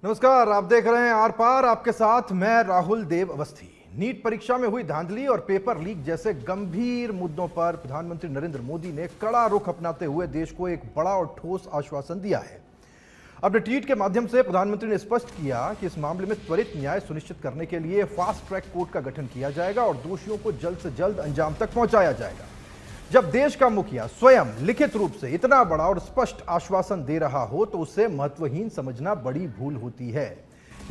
नमस्कार, आप देख रहे हैं आर पार। आपके साथ मैं राहुल देव अवस्थी। नीट परीक्षा में हुई धांधली और पेपर लीक जैसे गंभीर मुद्दों पर प्रधानमंत्री नरेंद्र मोदी ने कड़ा रुख अपनाते हुए देश को एक बड़ा और ठोस आश्वासन दिया है। अपने ट्वीट के माध्यम से प्रधानमंत्री ने स्पष्ट किया कि इस मामले में त्वरित न्याय सुनिश्चित करने के लिए फास्ट ट्रैक कोर्ट का गठन किया जाएगा और दोषियों को जल्द से जल्द अंजाम तक पहुंचाया जाएगा। जब देश का मुखिया स्वयं लिखित रूप से इतना बड़ा और स्पष्ट आश्वासन दे रहा हो तो उसे महत्वहीन समझना बड़ी भूल होती है।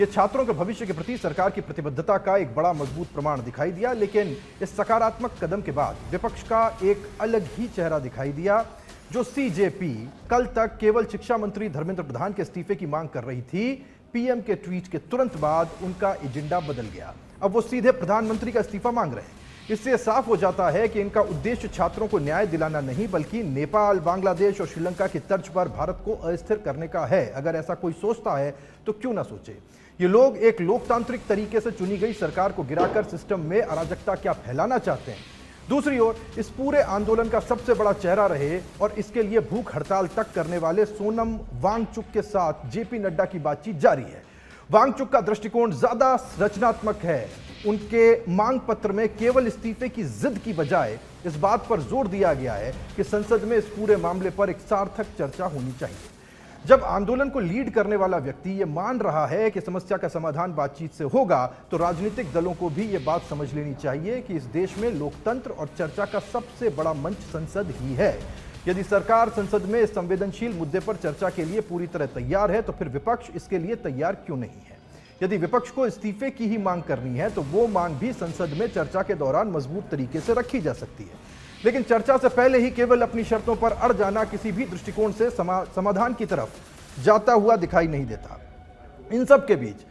यह छात्रों के भविष्य के प्रति सरकार की प्रतिबद्धता का एक बड़ा मजबूत प्रमाण दिखाई दिया, लेकिन इस सकारात्मक कदम के बाद विपक्ष का एक अलग ही चेहरा दिखाई दिया। जो सीजेपी कल तक केवल शिक्षा मंत्री धर्मेंद्र प्रधान के इस्तीफे की मांग कर रही थी, पीएम के ट्वीट के तुरंत बाद उनका एजेंडा बदल गया। अब वो सीधे प्रधानमंत्री का इस्तीफा मांग रहे हैं। इससे साफ हो जाता है कि इनका उद्देश्य छात्रों को न्याय दिलाना नहीं, बल्कि नेपाल, बांग्लादेश और श्रीलंका की तर्ज पर भारत को अस्थिर करने का है। अगर ऐसा कोई सोचता है तो क्यों ना सोचे। ये लोग एक लोकतांत्रिक तरीके से चुनी गई सरकार को गिराकर सिस्टम में अराजकता क्या फैलाना चाहते हैं। दूसरी ओर इस पूरे आंदोलन का सबसे बड़ा चेहरा रहे और इसके लिए भूख हड़ताल तक करने वाले सोनम वांगचुक के साथ जेपी नड्डा की बातचीत जारी है। वांगचुक का दृष्टिकोण ज्यादा रचनात्मक है। उनके मांग पत्र में केवल इस्तीफे की जिद की बजाय इस बात पर जोर दिया गया है कि संसद में इस पूरे मामले पर एक सार्थक चर्चा होनी चाहिए। जब आंदोलन को लीड करने वाला व्यक्ति ये मान रहा है कि समस्या का समाधान बातचीत से होगा, तो राजनीतिक दलों को भी ये बात समझ लेनी चाहिए कि इस देश में लोकतंत्र और चर्चा का सबसे बड़ा मंच संसद ही है। यदि सरकार संसद में इस संवेदनशील मुद्दे पर चर्चा के लिए पूरी तरह तैयार है, तो फिर विपक्ष इसके लिए तैयार क्यों नहीं है। यदि विपक्ष को इस्तीफे की ही मांग करनी है, तो वो मांग भी संसद में चर्चा के दौरान मजबूत तरीके से रखी जा सकती है। लेकिन चर्चा से पहले ही केवल अपनी शर्तों पर अड़ जाना किसी भी दृष्टिकोण से समाधान की तरफ जाता हुआ दिखाई नहीं देता। इन सब के बीच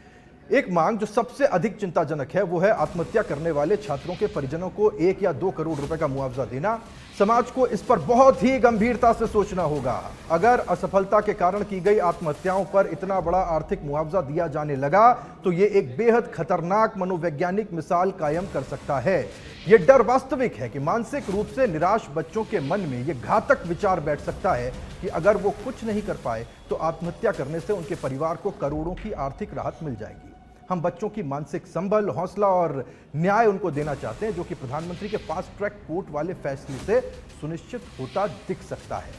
एक मांग जो सबसे अधिक चिंताजनक है, वो है आत्महत्या करने वाले छात्रों के परिजनों को 1 या 2 करोड़ रुपए का मुआवजा देना। समाज को इस पर बहुत ही गंभीरता से सोचना होगा। अगर असफलता के कारण की गई आत्महत्याओं पर इतना बड़ा आर्थिक मुआवजा दिया जाने लगा, तो ये एक बेहद खतरनाक मनोवैज्ञानिक मिसाल कायम कर सकता है। यह डर वास्तविक है कि मानसिक रूप से निराश बच्चों के मन में यह घातक विचार बैठ सकता है कि अगर वो कुछ नहीं कर पाए तो आत्महत्या करने से उनके परिवार को करोड़ों की आर्थिक राहत मिल जाएगी। हम बच्चों की मानसिक संबल, हौसला और न्याय उनको देना चाहते हैं, जो कि प्रधानमंत्री के फास्ट ट्रैक कोर्ट वाले फैसले से सुनिश्चित होता दिख सकता है।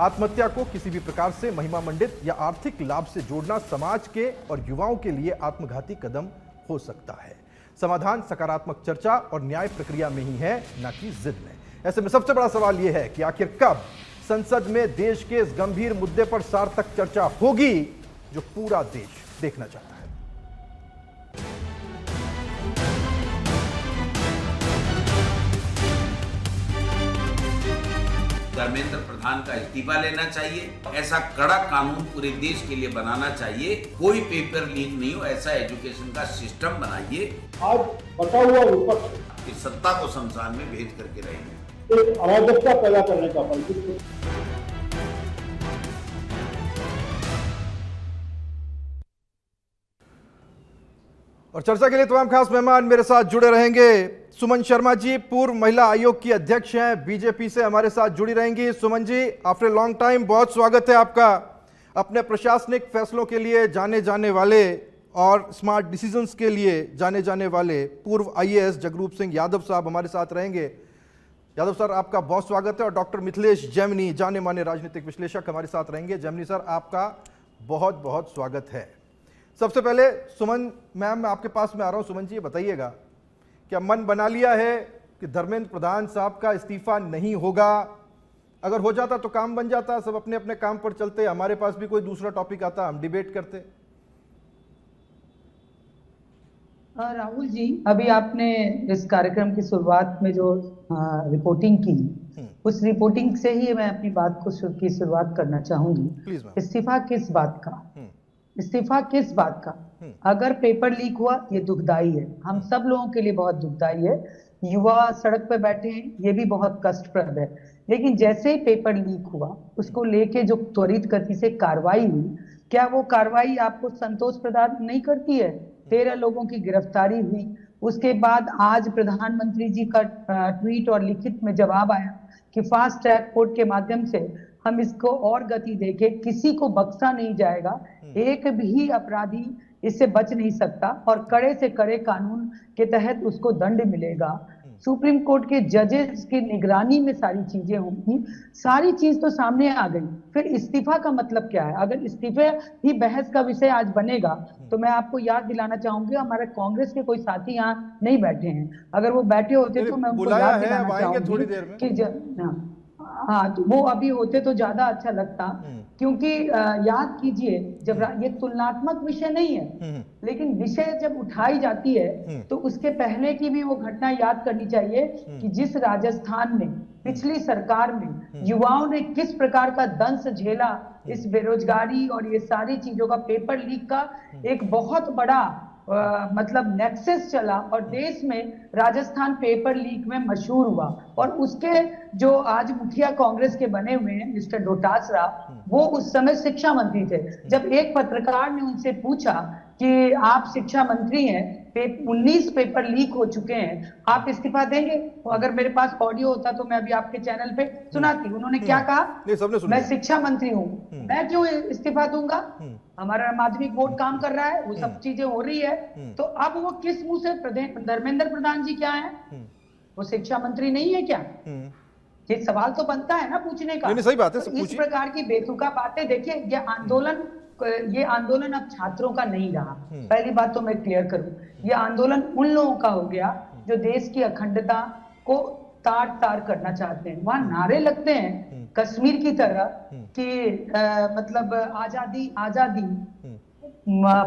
आत्महत्या को किसी भी प्रकार से महिमा मंडित या आर्थिक लाभ से जोड़ना समाज के और युवाओं के लिए आत्मघाती कदम हो सकता है। समाधान सकारात्मक चर्चा और न्याय प्रक्रिया में ही है, न कि जिद में। ऐसे में सबसे बड़ा सवाल यह है कि आखिर कब संसद में देश के इस गंभीर मुद्दे पर सार्थक चर्चा होगी, जो पूरा देश देखना चाहता है। धर्मेंद्र प्रधान का इस्तीफा लेना चाहिए। ऐसा कड़ा कानून पूरे देश के लिए बनाना चाहिए। कोई पेपर लीक नहीं हो, ऐसा एजुकेशन का सिस्टम बनाइए। आज बचा हुआ विपक्ष इस सत्ता को शमशान में भेज करके रहेंगे। एक अराजकता पैदा करने का बल्कि और चर्चा के लिए तमाम खास मेहमान मेरे साथ जुड़े रहेंगे। सुमन शर्मा जी पूर्व महिला आयोग की अध्यक्ष हैं, बीजेपी से हमारे साथ जुड़ी रहेंगी। Suman ji, after long time बहुत स्वागत है आपका। अपने प्रशासनिक फैसलों के लिए जाने जाने वाले और स्मार्ट डिसीजंस के लिए जाने जाने वाले पूर्व आईएएस जगरूप सिंह यादव साहब हमारे साथ रहेंगे। यादव सर, आपका बहुत स्वागत है। और डॉक्टर मिथिलेश जैमिनी, जाने माने राजनीतिक विश्लेषक, हमारे साथ रहेंगे। जैमिनी सर, आपका बहुत बहुत स्वागत है। सबसे पहले सुमन मैम, मैं आपके पास में आ रहा हूं। सुमन जी, ये बताइएगा, क्या मन बना लिया है कि धर्मेंद्र प्रधान साहब का इस्तीफा नहीं होगा? अगर हो जाता तो काम बन जाता, सब अपने अपने काम पर चलते, हमारे पास भी कोई दूसरा टॉपिक आता, हम डिबेट करते। राहुल जी, अभी आपने इस कार्यक्रम की शुरुआत में जो रिपोर्टिंग की, उस रिपोर्टिंग से ही मैं अपनी बात की शुरुआत करना चाहूंगी। इस्तीफा किस बात का? इस्तीफा किस बात का? अगर पेपर लीक हुआ, ये दुखदाई है, हम सब लोगों के लिए बहुत दुखदाई है। युवा सड़क पर बैठे हैं, ये भी बहुत कष्टप्रद है। लेकिन जैसे ही पेपर लीक हुआ, उसको लेके जो त्वरित गति से कार्रवाई हुई, क्या वो कार्रवाई आपको संतोष प्रदान नहीं करती है? 13 लोगों की गिरफ्तारी हुई, उसके बाद आज प्रधानमंत्री जी का ट्वीट और लिखित में जवाब आया कि फास्ट ट्रैक कोर्ट के माध्यम से हम इसको और गति देके किसी को बख्शा नहीं जाएगा, एक भी अपराधी इससे बच नहीं सकता और कड़े से कड़े कानून के तहत उसको दंड मिलेगा। सुप्रीम कोर्ट के जजेस की निगरानी में सारी चीजें होंगी। सारी चीज तो सामने आ गई। फिर इस्तीफा का मतलब क्या है? अगर इस्तीफे ही बहस का विषय आज बनेगा तो मैं आपको याद दिलाना चाहूंगी, हमारे कांग्रेस के कोई साथी यहाँ नहीं बैठे हैं। अगर वो बैठे होते तो मैं उनको याद दिलाना चाहूंगी कि हाँ, तो वो अभी होते तो ज्यादा अच्छा लगता, क्योंकि याद कीजिए, जब ये तुलनात्मक विषय नहीं है, लेकिन विषय जब उठाई जाती है तो उसके पहले की भी वो घटना याद करनी चाहिए कि जिस राजस्थान में पिछली सरकार में युवाओं ने किस प्रकार का दंश झेला, इस बेरोजगारी और ये सारी चीजों का, पेपर लीक का एक बहुत बड़ा मतलब नेक्सस चला और देश में राजस्थान पेपर लीक में मशहूर हुआ। और उसके जो आज मुखिया कांग्रेस के बने हुए हैं मिस्टर डोटासरा, वो उस समय शिक्षा मंत्री थे। जब एक पत्रकार ने उनसे पूछा कि आप शिक्षा मंत्री हैं, 19 पेपर लीक हो चुके हैं, आप इस्तीफा देंगे? तो अगर मेरे पास ऑडियो होता तो मैं अभी आपके चैनल पे सुनाती। उन्होंने क्या कहा? मैं शिक्षा मंत्री हूँ, मैं क्यों इस्तीफा दूंगा? हमारा माध्यमिक बोर्ड काम कर रहा है, वो सब चीजें हो रही है। तो अब वो किस मुंह से धर्मेंद्र प्रधान जी क्या है? वो शिक्षा मंत्री नहीं है क्या? ये सवाल तो बनता है ना पूछने का। नहीं, सही बात है, तो इस प्रकार की बेतुका बातें, देखिए ये आंदोलन अब छात्रों का नहीं रहा। पहली बात तो मैं क्लियर करूं, ये आंदोलन उन लोगों का हो गया जो देश की अखंडता को तार तार करना चाहते हैं। वहां नारे लगते हैं कश्मीर की तरह कि मतलब आजादी आजादी,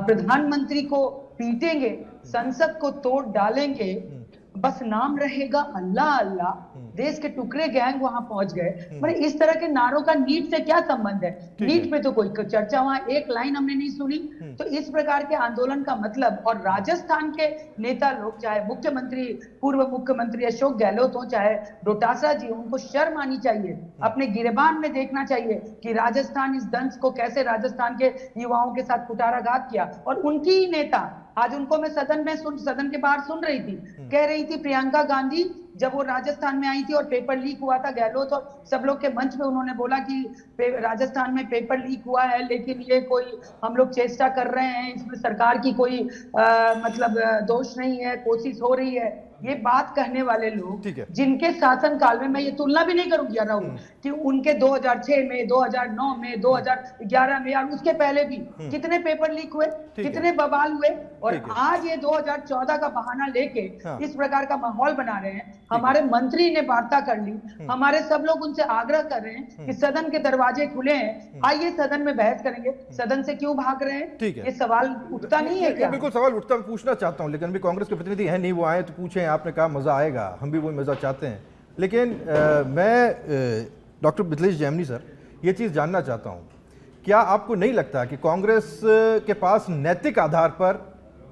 प्रधानमंत्री को पीटेंगे, संसद को तोड़ डालेंगे, बस नाम रहेगा अल्लाह अल्लाह, देश के टुकड़े गैंग वहां पहुंच गए। मतलब इस तरह के नारों का नीट से क्या संबंध है? नीट पे तो कोई चर्चा, वहां एक लाइन हमने नहीं सुनी। तो इस प्रकार के आंदोलन का मतलब, और राजस्थान के नेता लोग, चाहे मुख्यमंत्री, पूर्व मुख्यमंत्री अशोक गहलोत हो, चाहे डोटासरा जी, उनको शर्म आनी चाहिए, अपने गिरेबान में देखना चाहिए कि राजस्थान इस दंश को कैसे राजस्थान के युवाओं के साथ कुटाराघात किया। और उनकी ही नेता, आज उनको मैं सदन के बाहर सुन रही थी, कह रही थी प्रियंका गांधी जब वो राजस्थान में आई थी और पेपर लीक हुआ था, गहलोत और सब लोग के मंच पे उन्होंने बोला कि राजस्थान में पेपर लीक हुआ है, लेकिन ये कोई हम लोग चेष्टा कर रहे हैं, इसमें सरकार की कोई मतलब दोष नहीं है, कोशिश हो रही है। ये बात कहने वाले लोग जिनके शासन काल में, मैं ये तुलना भी नहीं करूंगी राहुल, कि उनके 2006 में, 2009 में, 2011 में, और उसके पहले भी कितने पेपर लीक हुए, कितने बवाल हुए, और आज ये 2014 का बहाना लेके इस प्रकार का माहौल बना रहे हैं। हमारे मंत्री ने वार्ता कर ली, हमारे सब लोग उनसे आग्रह कर रहे हैं कि सदन के दरवाजे खुले हैं, आइए सदन में बहस करेंगे। सदन से क्यों भाग रहे हैं? ये सवाल उठता नहीं है क्या? बिल्कुल सवाल उठता, मैं पूछना चाहता हूं, लेकिन अभी कांग्रेस के प्रतिनिधि हैं नहीं, वो आए तो पूछें। आपने कहा मजा आएगा, हम भी वो मजा चाहते हैं, लेकिन मैं डॉक्टर मिथिलेश जैमिनी सर, ये चीज जानना चाहता हूं, क्या आपको नहीं लगता कि कांग्रेस के पास नैतिक आधार पर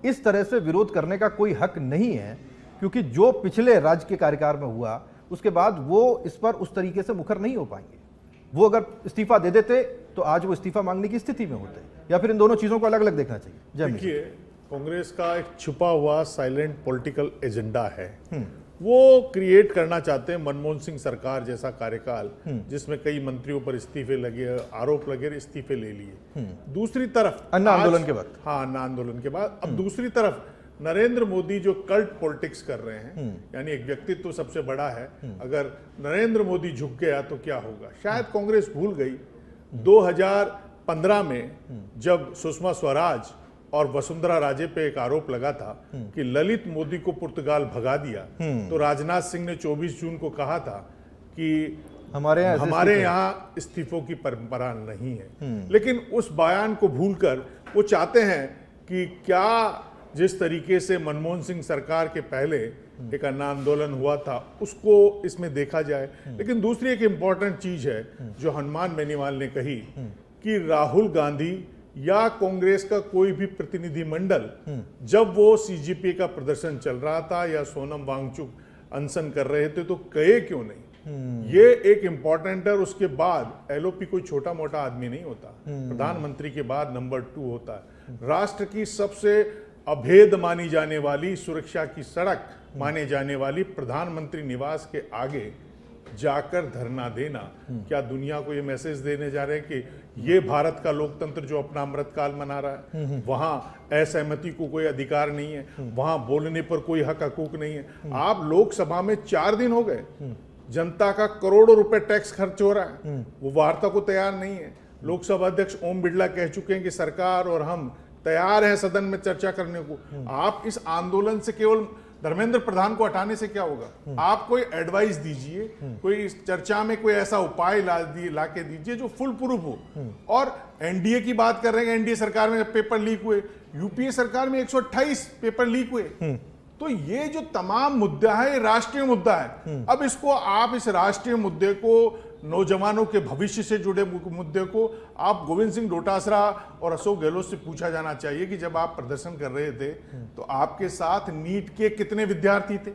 इस तरह से विरोध करने का कोई हक नहीं है? क्योंकि जो पिछले राज्य के कार्यकाल में हुआ, उसके बाद वो इस पर उस तरीके से मुखर नहीं हो पाएंगे। वो अगर इस्तीफा दे देते तो आज वो इस्तीफा मांगने की स्थिति में होते, या फिर इन दोनों चीजों को अलग अलग देखना चाहिए? देखिए, कांग्रेस का एक छुपा हुआ साइलेंट पॉलिटिकल एजेंडा है, वो क्रिएट करना चाहते हैं मनमोहन सिंह सरकार जैसा कार्यकाल, जिसमें कई मंत्रियों पर इस्तीफे लगे, आरोप लगे, इस्तीफे ले लिए। दूसरी तरफ अन्ना आंदोलन के बाद, हाँ, अन्ना आंदोलन के बाद, अब दूसरी तरफ नरेंद्र मोदी जो कल्ट पॉलिटिक्स कर रहे हैं, यानी एक व्यक्तित्व तो सबसे बड़ा है, अगर नरेंद्र मोदी झुक गया तो क्या होगा? शायद कांग्रेस भूल गई 2015 में जब सुषमा स्वराज और वसुंधरा राजे पे एक आरोप लगा था कि ललित मोदी को पुर्तगाल भगा दिया, तो राजनाथ सिंह ने 24 जून को कहा था कि हमारे यहाँ इस्तीफों की परंपरा नहीं है। लेकिन उस बयान को भूलकर वो चाहते हैं कि क्या जिस तरीके से मनमोहन सिंह सरकार के पहले एक अन्ना आंदोलन हुआ था, उसको इसमें देखा जाए। लेकिन दूसरी एक इंपॉर्टेंट चीज है जो हनुमान बेनीवाल ने कही कि राहुल गांधी या कांग्रेस का कोई भी प्रतिनिधिमंडल जब वो सीजेपी का प्रदर्शन चल रहा था या सोनम वांगचुक अनशन कर रहे थे तो गए क्यों नहीं? ये एक इंपॉर्टेंट है। उसके बाद एलओपी कोई छोटा मोटा आदमी नहीं होता, प्रधानमंत्री के बाद नंबर 2 होता है। राष्ट्र की सबसे अभेद मानी जाने वाली सुरक्षा की सड़क माने जाने वाली प्रधानमंत्री निवास के आगे जाकर धरना देना, क्या दुनिया को ये मैसेज देने जा रहे हैं कि ये भारत का लोकतंत्र जो अपना अमृतकाल मना रहा है, वहां असहमति को कोई अधिकार नहीं है, वहां बोलने पर कोई हक हकूक नहीं है। आप लोकसभा में 4 दिन हो गए, जनता का करोड़ों रुपए टैक्स खर्च हो रहा है, वो वार्ता को तैयार नहीं है। लोकसभा अध्यक्ष ओम बिरला कह चुके हैं कि सरकार और हम तैयार हैं सदन में चर्चा करने को। आप इस आंदोलन से केवल धर्मेंद्र प्रधान को हटाने से क्या होगा? आप कोई एडवाइस दीजिए, कोई इस चर्चा में कोई ऐसा उपाय ला के दीजिए जो फुल प्रूफ हो। और एनडीए की बात कर रहे हैं, एनडीए सरकार में पेपर लीक हुए, यूपीए सरकार में 128 पेपर लीक हुए। तो ये जो तमाम मुद्दा है, ये राष्ट्रीय मुद्दा है। अब इसको आप इस राष्ट्रीय मुद्दे को, नौजवानों के भविष्य से जुड़े मुद्दे को आप गोविंद सिंह डोटासरा और अशोक गहलोत से पूछा जाना चाहिए कि जब आप प्रदर्शन कर रहे थे तो आपके साथ नीट के कितने विद्यार्थी थे?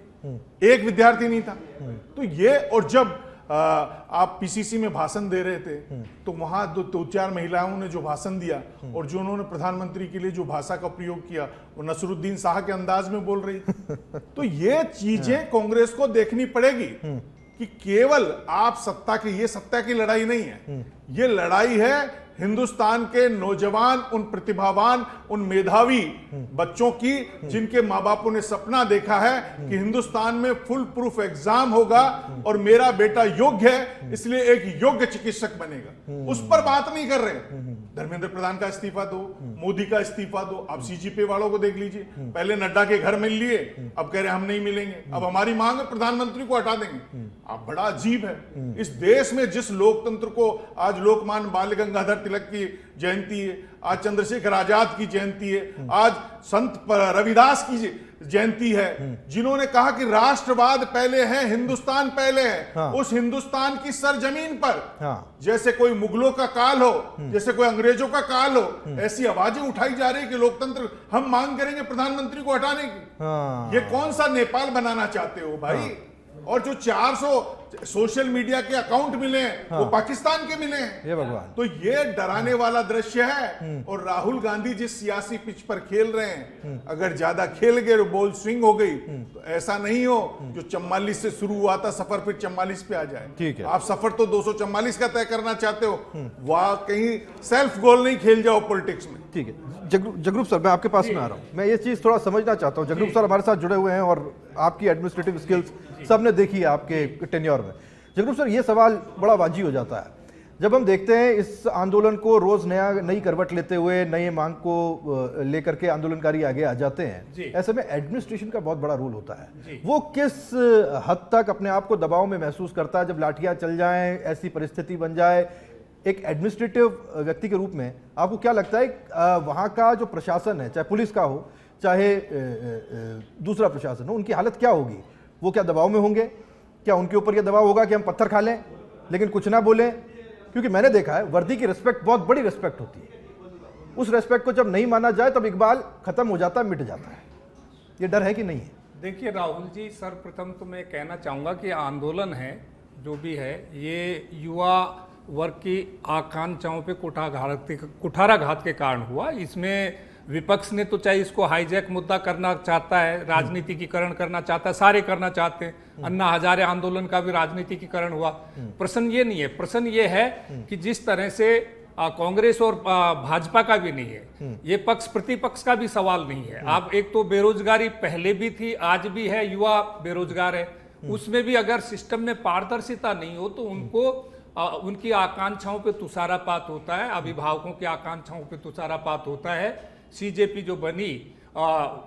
एक विद्यार्थी नहीं था। तो ये, और जब आप पीसीसी में भाषण दे रहे थे तो वहां 2-4 महिलाओं ने जो भाषण दिया और जो उन्होंने प्रधानमंत्री के लिए जो भाषा का प्रयोग किया वो नसरुद्दीन शाह के अंदाज में बोल रही थी। तो ये चीजें कांग्रेस को देखनी पड़ेगी कि केवल आप सत्ता की, ये सत्ता की लड़ाई नहीं है, ये लड़ाई है हिंदुस्तान के नौजवान, उन प्रतिभावान, उन मेधावी बच्चों की जिनके माँ बापों ने सपना देखा है कि हिंदुस्तान में फुल प्रूफ एग्जाम होगा और मेरा बेटा योग्य है इसलिए एक योग्य चिकित्सक बनेगा। उस पर बात नहीं कर रहे। धर्मेंद्र प्रधान का इस्तीफा दो, मोदी का इस्तीफा दो। अब सीजीपी वालों को देख लीजिए, पहले नड्डा के घर मिल लिए, अब कह रहे हम नहीं मिलेंगे, अब हमारी मांग है प्रधानमंत्री को हटा देंगे। अब बड़ा अजीब है इस देश में, जिस लोकतंत्र को आज लोकमान्य बाल गंगाधर तिलक की जयंती है, आज चंद्रशेखर आजाद की जयंती है, आज संत रविदास की जयंती है, जिन्होंने कहा कि राष्ट्रवाद पहले है, हिंदुस्तान पहले है। हाँ। उस हिंदुस्तान की सरजमीन पर जैसे कोई मुगलों का काल हो, जैसे कोई अंग्रेजों का काल हो, ऐसी आवाजें उठाई जा रही कि लोकतंत्र हम मांग करेंगे प्रधानमंत्री को हटाने की। ये कौन सा नेपाल बनाना चाहते हो भाई? और जो 400 सोशल मीडिया के अकाउंट मिले हैं वो पाकिस्तान के मिले हैं। ये भगवान, तो ये डराने वाला दृश्य है। और राहुल गांधी जिस सियासी पिच पर खेल रहे हैं, अगर ज्यादा खेल गए, बॉल स्विंग हो गई, तो ऐसा नहीं हो जो 44 से शुरू हुआ था सफर फिर 44 पे आ जाए। ठीक है, आप सफर तो 244 का तय करना चाहते हो, वहां कहीं सेल्फ गोल नहीं खेल जाओ पॉलिटिक्स में। ठीक है, जगरूप सर मैं आपके पास में आ रहा हूं। मैं ये चीज थोड़ा समझना चाहता हूं। जगरूप सर हमारे साथ जुड़े हुए हैं और आपकी एडमिनिस्ट्रेटिव स्किल्स सबने देखी है आपके टेन्योर में। जगरूप सर, ये सवाल बड़ा वाजी हो जाता है जब हम देखते हैं इस आंदोलन को रोज नई करवट लेते हुए नए मांग को लेकर के आंदोलनकारी आगे आ जाते हैं। ऐसे में एडमिनिस्ट्रेशन का बहुत बड़ा रोल होता है। वो किस हद तक अपने आप को दबाव में महसूस करता है जब लाठियां चल जाएं, ऐसी परिस्थिति बन जाए? एक एडमिनिस्ट्रेटिव व्यक्ति के रूप में आपको क्या लगता है वहाँ का जो प्रशासन है, चाहे पुलिस का हो चाहे दूसरा प्रशासन हो, उनकी हालत क्या होगी? वो क्या दबाव में होंगे? क्या उनके ऊपर यह दबाव होगा कि हम पत्थर खा लें लेकिन कुछ ना बोलें? क्योंकि मैंने देखा है वर्दी की रिस्पेक्ट, बहुत बड़ी रिस्पेक्ट होती है। उस रिस्पेक्ट को जब नहीं माना जाए तब इकबाल खत्म हो जाता, मिट जाता है। ये डर है कि नहीं है? देखिए राहुल जी, सर्वप्रथम तो मैं कहना चाहूँगा कि आंदोलन है जो भी है, ये युवा वर्ग की आकांक्षाओं पे कुठाराघात के कारण हुआ। इसमें विपक्ष ने तो चाहे इसको हाईजैक मुद्दा करना चाहता है, राजनीतिकीकरण करना चाहता है, सारे करना चाहते हैं। अन्ना हजारे आंदोलन का भी राजनीतिकीकरण हुआ। प्रश्न ये नहीं है, प्रश्न ये है कि जिस तरह से कांग्रेस और भाजपा का भी नहीं है, ये पक्ष प्रतिपक्ष का भी सवाल नहीं है। आप एक तो बेरोजगारी पहले भी थी, आज भी है, युवा बेरोजगार है, उसमें भी अगर सिस्टम में पारदर्शिता नहीं हो तो उनको उनकी आकांक्षाओं पे तुषारापात होता है, अभिभावकों की आकांक्षाओं पे तुषारापात होता है। सीजेपी जो बनी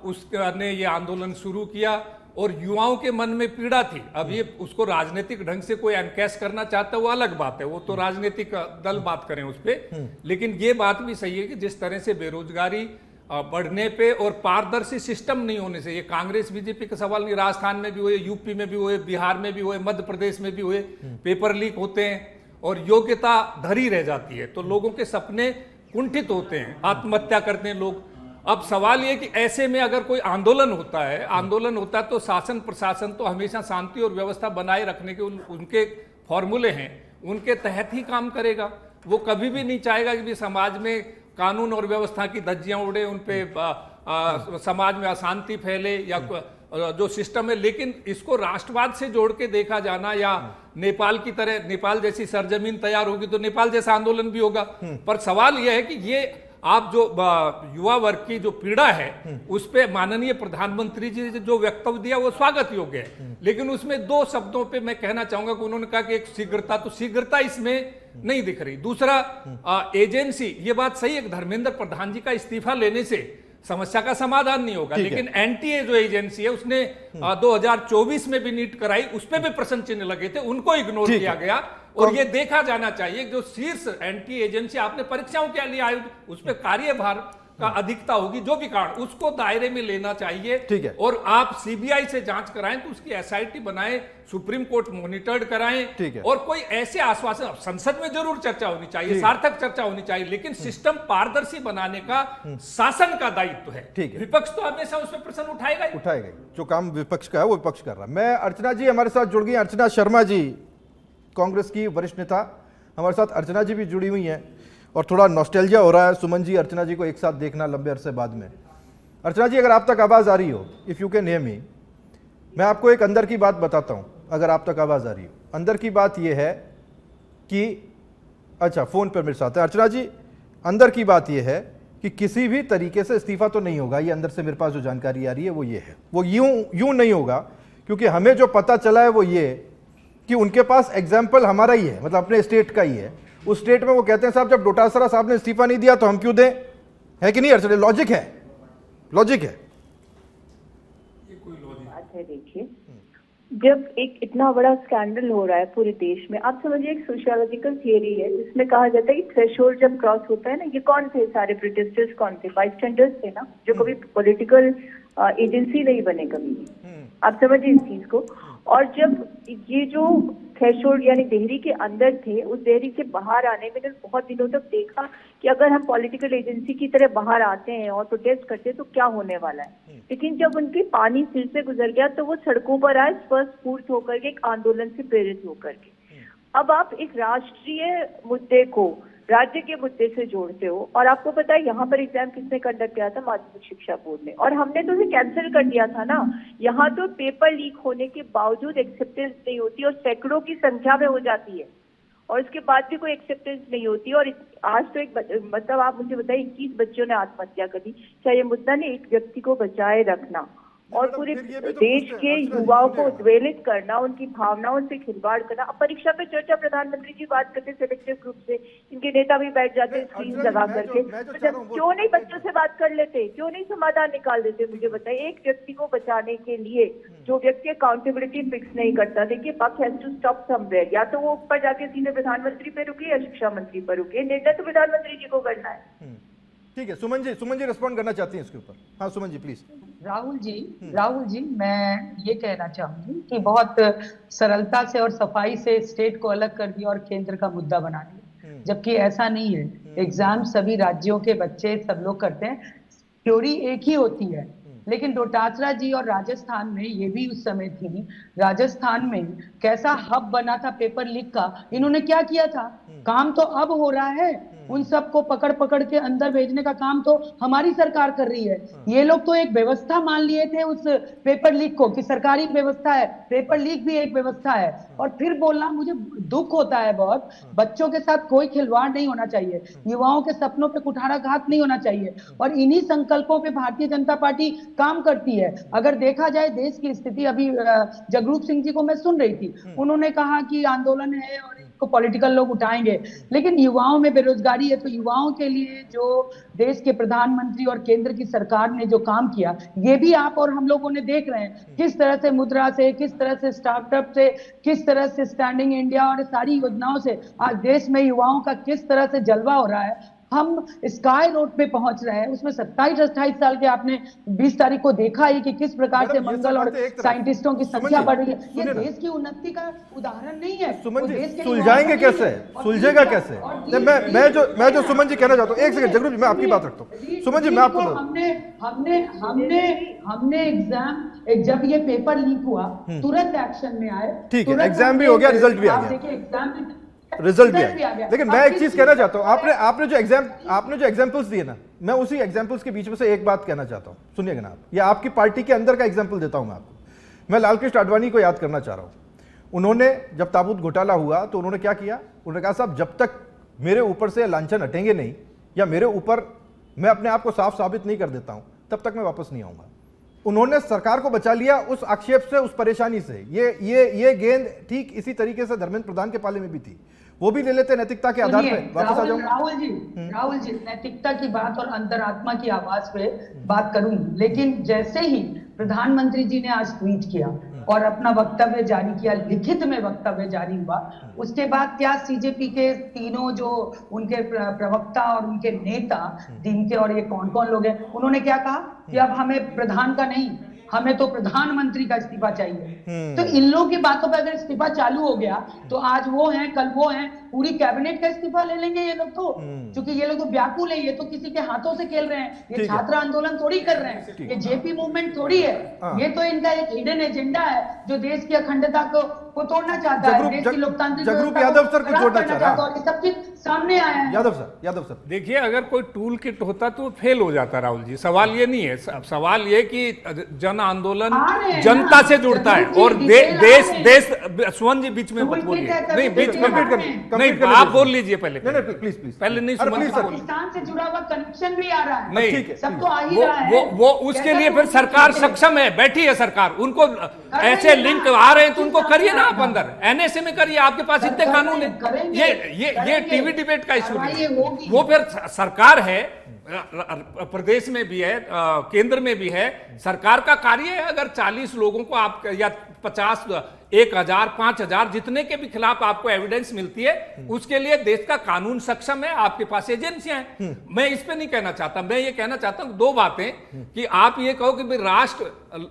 उसने ये आंदोलन शुरू किया और युवाओं के मन में पीड़ा थी। अब ये उसको राजनीतिक ढंग से कोई एनकैश करना चाहता है वो अलग बात है, वो तो राजनीतिक दल बात करें उस पर। लेकिन ये बात भी सही है कि जिस तरह से बेरोजगारी बढ़ने पे और पारदर्शी सिस्टम नहीं होने से, ये कांग्रेस बीजेपी का सवाल नहीं, राजस्थान में भी हुए, यूपी में भी हुए, बिहार में भी हुए, मध्य प्रदेश में भी हुए, पेपर लीक होते हैं और योग्यता धरी रह जाती है, तो लोगों के सपने कुंठित होते हैं, आत्महत्या करते हैं लोग। अब सवाल ये कि ऐसे में अगर कोई आंदोलन होता है तो शासन प्रशासन तो हमेशा शांति और व्यवस्था बनाए रखने के उनके फॉर्मूले हैं, उनके तहत ही काम करेगा। वो कभी भी नहीं चाहेगा कि भी समाज में कानून और व्यवस्था की धज्जियां उड़े, उन पे समाज में अशांति फैले या जो सिस्टम है, लेकिन इसको राष्ट्रवाद से जोड़ के देखा जाना या नेपाल की तरह, नेपाल जैसी सरजमीन तैयार होगी तो नेपाल जैसा आंदोलन भी होगा। पर सवाल यह है कि ये आप जो युवा वर्ग की जो पीड़ा है उस पे माननीय प्रधानमंत्री जी ने जो वक्तव्य दिया वो स्वागत योग्य है, लेकिन उसमें दो शब्दों पे मैं कहना चाहूंगा कि उन्होंने कहा कि एक शीघ्रता, तो शीघ्रता इसमें नहीं दिख रही। दूसरा एजेंसी, ये बात सही है, धर्मेंद्र प्रधान जी का इस्तीफा लेने से समस्या का समाधान नहीं होगा, लेकिन एनटीए जो एजेंसी है उसने 2024 में भी नीट कराई, उस पे भी प्रश्न चिन्ह लगे थे, उनको इग्नोर किया गया। और ये देखा जाना चाहिए जो शीर्ष एनटीए एजेंसी आपने परीक्षाओं के लिए आयोजित, उस पर कार्यभार का अधिकता होगी, जो भी कारण उसको दायरे में लेना चाहिए। ठीक है। और आप सीबीआई से जांच कराएं तो उसकी एसआईटी बनाएं, सुप्रीम कोर्ट मॉनिटर्ड कराएं। ठीक है। और कोई ऐसे आश्वासन, संसद में जरूर चर्चा होनी चाहिए, सार्थक चर्चा होनी चाहिए, लेकिन सिस्टम पारदर्शी बनाने का शासन का दायित्व है। ठीक है। विपक्ष तो हमेशा उस पर प्रश्न उठाएगा ही। उठाएगा, जो काम विपक्ष का है वो विपक्ष कर रहा है। मैं, अर्चना जी हमारे साथ जुड़ गई, अर्चना शर्मा जी कांग्रेस की वरिष्ठ नेता हमारे साथ, अर्चना जी भी जुड़ी हुई हैं और थोड़ा नॉस्टैल्जिया हो रहा है सुमन जी अर्चना जी को एक साथ देखना लंबे अरसे बाद में। अर्चना जी, अगर आप तक आवाज़ आ रही हो, if you can hear me, मैं आपको एक अंदर की बात बताता हूं, अगर आप तक आवाज़ आ रही हो। अंदर की बात यह है कि, अच्छा फ़ोन पर मेरे साथ है अर्चना जी, अंदर की बात यह है कि किसी भी तरीके से इस्तीफा तो नहीं होगा, ये अंदर से मेरे पास जो जानकारी आ रही है वो ये है, वो यूं नहीं होगा, क्योंकि हमें जो पता चला है वो ये कि उनके पास एग्जाम्पल हमारा ही है, मतलब अपने स्टेट का ही है। उस स्टेट में वो कहते हैं साहब जब डोटासरा साहब ने इस्तीफा नहीं दिया तो हम क्यों दें, है कि नहीं अर्चना? लॉजिक है, लॉजिक है। बात है, देखिए जब एक इतना बड़ा स्कैंडल हो रहा है पूरे देश में, आप समझिए एक सोशियोलॉजिकल थियरी है जिसमें कहा जाता है कि थ्रेशोल्ड जब क्रॉस होता है ना, ये कौन थे सारे प्रोटेस्टर्स, कौन थे? बाइस्टैंडर्स थे ना, जो कभी पॉलिटिकल एजेंसी नहीं बने कभी। आप समझिए इस चीज को। और जब ये जो थ्रेशोल्ड यानी देहरी के अंदर थे, उस देहरी से बाहर आने में बहुत दिनों तक देखा कि अगर हम पॉलिटिकल एजेंसी की तरह बाहर आते हैं और प्रोटेस्ट करते हैं तो क्या होने वाला है। लेकिन जब उनके पानी सिर से गुजर गया तो वो सड़कों पर आए स्वस्फूर्त होकर के, एक आंदोलन से प्रेरित होकर के। अब आप एक राष्ट्रीय मुद्दे को राज्य के मुद्दे से जोड़ते हो, और आपको पता है यहाँ पर एग्जाम किसने कंडक्ट किया था? माध्यमिक शिक्षा बोर्ड ने, और हमने तो उसे कैंसिल कर दिया था ना। यहाँ तो पेपर लीक होने के बावजूद एक्सेप्टेंस नहीं होती और सैकड़ों की संख्या में हो जाती है, और उसके बाद भी कोई एक्सेप्टेंस नहीं होती। और आज तो एक मतलब आप मुझे बताइए 21 बच्चों ने आत्महत्या करी। क्या ये मुद्दा नहीं, एक व्यक्ति को बचाए रखना और पूरे देश के युवाओं को उद्वेलित करना, उनकी भावनाओं से खिलवाड़ करना। अब परीक्षा पे चर्चा, प्रधानमंत्री जी बात करते सिलेक्टिव ग्रुप से, इनके नेता भी बैठ जाते स्क्रीन लगा करके, क्यों नहीं बच्चों से बात कर लेते, क्यों नहीं समाधान निकाल देते? मुझे बताइए, एक व्यक्ति को बचाने के लिए जो व्यक्ति अकाउंटेबिलिटी फिक्स नहीं करता, देखिए बक हैज टू स्टॉप समवेयर, या तो वो ऊपर जाके सीधे प्रधानमंत्री पे रुके या शिक्षा मंत्री पर रुके, निर्णय तो प्रधानमंत्री जी को करना है। ठीक है, सुमन जी रिस्पॉन्ड करना चाहती हैं इसके ऊपर। हाँ सुमन जी प्लीज। राहुल जी मैं ये कहना चाहूंगी कि बहुत सरलता से और सफाई से स्टेट को अलग कर दिया और केंद्र का मुद्दा बना दिया, जबकि ऐसा नहीं है। एग्जाम सभी राज्यों के बच्चे सब लोग करते हैं, थ्योरी एक ही होती है। लेकिन डोटासरा जी और राजस्थान में, ये भी उस समय थी, राजस्थान में कैसा हब बना था पेपर लीक का, इन्होंने क्या किया था? काम तो अब हो रहा है, उन सबको पकड़ पकड़ के अंदर भेजने का काम तो हमारी सरकार कर रही है। ये लोग तो एक व्यवस्था मान लिए थे उस पेपर लीक को कि सरकारी व्यवस्था है, पेपर लीक भी एक व्यवस्था है। और फिर बोलना, मुझे दुख होता है बहुत, बच्चों के साथ कोई खिलवाड़ नहीं होना चाहिए, युवाओं के सपनों पे कुठाराघात नहीं होना चाहिए, और इन्हीं संकल्पों पे भारतीय जनता पार्टी काम करती है। अगर देखा जाए देश की स्थिति, अभी जगरूप सिंह जी को मैं सुन रही थी, उन्होंने कहा कि आंदोलन है और को पॉलिटिकल लोग उठाएंगे, लेकिन युवाओं में बेरोजगारी है, तो युवाओं के लिए जो देश के प्रधानमंत्री और केंद्र की सरकार ने जो काम किया, ये भी आप और हम लोगों ने देख रहे हैं, किस तरह से मुद्रा से, किस तरह से स्टार्टअप से, किस तरह से स्टैंडिंग इंडिया और सारी योजनाओं से आज देश में युवाओं का किस तरह से जलवा हो रहा है। हम स्काई रोड पे पहुंच रहे हैं, उसमें 27-28 साल के आपने 20 तारीख को देखा ही कि किस प्रकार से मंगल और साइंटिस्टों की संख्या बढ़ रही है। ये देश की उन्नति का उदाहरण नहीं है। सुमन जी सुलझाएंगे कैसे, सुलझेगा कैसे? मैं जो सुमन जी कहना चाहता हूँ, एक सेकंड जगरूप जी मैं आपकी बात रखता हूँ। सुमन जी मैं आपको, हमने एग्जाम, जब ये पेपर लीक हुआ तुरंत एक्शन में आए। ठीक है, एग्जाम भी हो गया, रिजल्ट भी आ गया। देखिए रिजल्ट भी रिजल्ट आ गया। लेकिन मैं एक चीज कहना चाहता हूं, आपने जो एग्जांपल्स दिए ना, मैं उसी एग्जांपल्स के बीच में से एक बात कहना चाहता हूं, सुनिएगा ना आप, या आपकी पार्टी के अंदर का एग्जांपल देता हूं मैं आपको। मैं लालकृष्ण आडवाणी को याद करना चाह रहा हूं। उन्होंने जब ताबूत घोटाला हुआ तो उन्होंने क्या किया, उन्होंने कहा साहब जब तक मेरे ऊपर से लांछन हटेंगे नहीं, या मेरे ऊपर मैं अपने आप को साफ साबित नहीं कर देता हूं, तब तक मैं वापस नहीं आऊंगा। उन्होंने सरकार को बचा लिया उस आक्षेप से, उस परेशानी से। ये गेंद ठीक इसी तरीके से धर्मेंद्र प्रधान के पाले में भी थी, वो भी ले लेते नैतिकता के आधार पर। वापस आ जाऊंगा। राहुल जी नैतिकता की बात और अंतरात्मा की आवाज पे बात करूंगी, लेकिन जैसे ही प्रधानमंत्री जी ने आज ट्वीट किया और अपना वक्तव्य जारी किया, लिखित में वक्तव्य जारी हुआ, उसके बाद क्या सीजेपी के तीनों जो उनके प्रवक्ता और उनके नेता जिनके, और ये कौन कौन लोग हैं, उन्होंने क्या कहा कि अब हमें प्रधान का नहीं, हमें तो प्रधानमंत्री का इस्तीफा चाहिए। तो इन लोगों की बातों पे अगर इस्तीफा चालू हो गया तो आज वो हैं, कल वो हैं, पूरी कैबिनेट का इस्तीफा ले लेंगे ये लोग तो, क्योंकि ये लोग तो व्याकुल है, ये तो किसी के हाथों से खेल रहे हैं, ये छात्र आंदोलन थोड़ी कर रहे हैं, ये जेपी मूवमेंट थोड़ी है, ये तो इनका एक हिडन एजेंडा है जो देश की अखंडता को तोड़ना चाहता है, देश की लोकतांत्रिक जगरूप यादव सर को जोड़ना चाह रहा है, सब चीज सामने आया है। यादव सर देखिए, अगर कोई टूल किट होता तो फेल हो जाता राहुल जी। सवाल ये नहीं है, सवाल ये कि जन आंदोलन जनता से जुड़ता है और देश सुमन जी बीच में मत बोलिए, नहीं बीच में नहीं, आप बोल लीजिए पहले, प्लीज पहले नहीं सुमन, पाकिस्तान से जुड़ा हुआ कनेक्शन भी आ रहा है, नहीं सब तो आ ही रहा है। वो उसके लिए फिर सरकार सक्षम है, बैठी है सरकार, उनको ऐसे लिंक आ रहे हैं तो उनको करिए ना आप अंदर, एनएसए में करिए, आपके पास इतने कानून है। ये टीवी डिबेट का इशू नहीं, वो फिर सरकार है, प्रदेश में भी है, केंद्र में भी है, सरकार का कार्य है। अगर 40 लोगों को आप या 50, 1000, 5000 जितने के भी खिलाफ आपको एविडेंस मिलती है, उसके लिए देश का कानून सक्षम है, आपके पास एजेंसियां हैं। मैं इस पे नहीं कहना चाहता, मैं ये कहना चाहता हूं दो बातें, कि आप ये कहो कि भाई राष्ट्र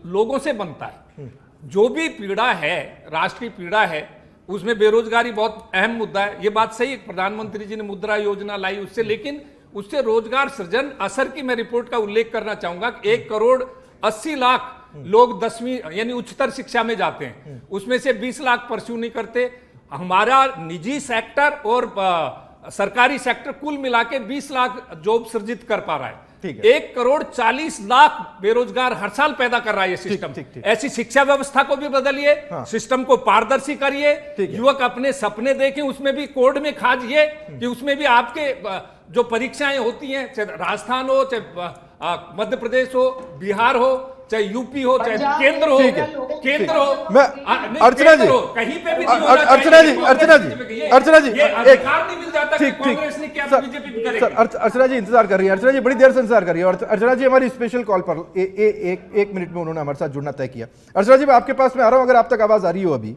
लोगों से बनता है, जो भी पीड़ा है, राष्ट्र की पीड़ा है, उसमें बेरोजगारी बहुत अहम मुद्दा है, ये बात सही है, प्रधानमंत्री जी ने मुद्रा योजना लाई उससे, लेकिन उससे रोजगार सृजन असर की मैं रिपोर्ट का उल्लेख करना चाहूंगा कि 1,80,00,000 लोग 10वीं यानी उच्चतर शिक्षा में जाते हैं, उसमें से 20 लाख परस्यू नहीं करते। हमारा निजी सेक्टर और सरकारी सेक्टर कुल मिला के 20 लाख जॉब सृजित कर पा रहा है। 1,40,00,000 बेरोजगार हर साल पैदा कर रहा है ये सिस्टम। ऐसी शिक्षा व्यवस्था को भी बदलिए, सिस्टम को पारदर्शी करिए, युवक अपने सपने देखें, उसमें भी कोड में खाजिए कि उसमें भी आपके जो परीक्षाएं होती हैं, चाहे राजस्थान हो, चाहे मध्य प्रदेश हो, बिहार हो, चाहे यूपी हो, चाहे केंद्र हो, मैं अर्चना जी, कहीं पे भी अर्चना जी अधिकार नहीं मिल जाता कि कांग्रेस ने क्या बीजेपी भी करेगी। अर्चना जी इंतजार कर रही है, अर्चना जी बड़ी देर से इंतजार कर रही है, और अर्चना जी हमारी स्पेशल कॉल पर एक मिनट में उन्होंने हमारे साथ जुड़ना तय किया। अर्चना जी मैं आपके पास में आ रहा हूं, अगर आप तक आवाज आ रही हो अभी,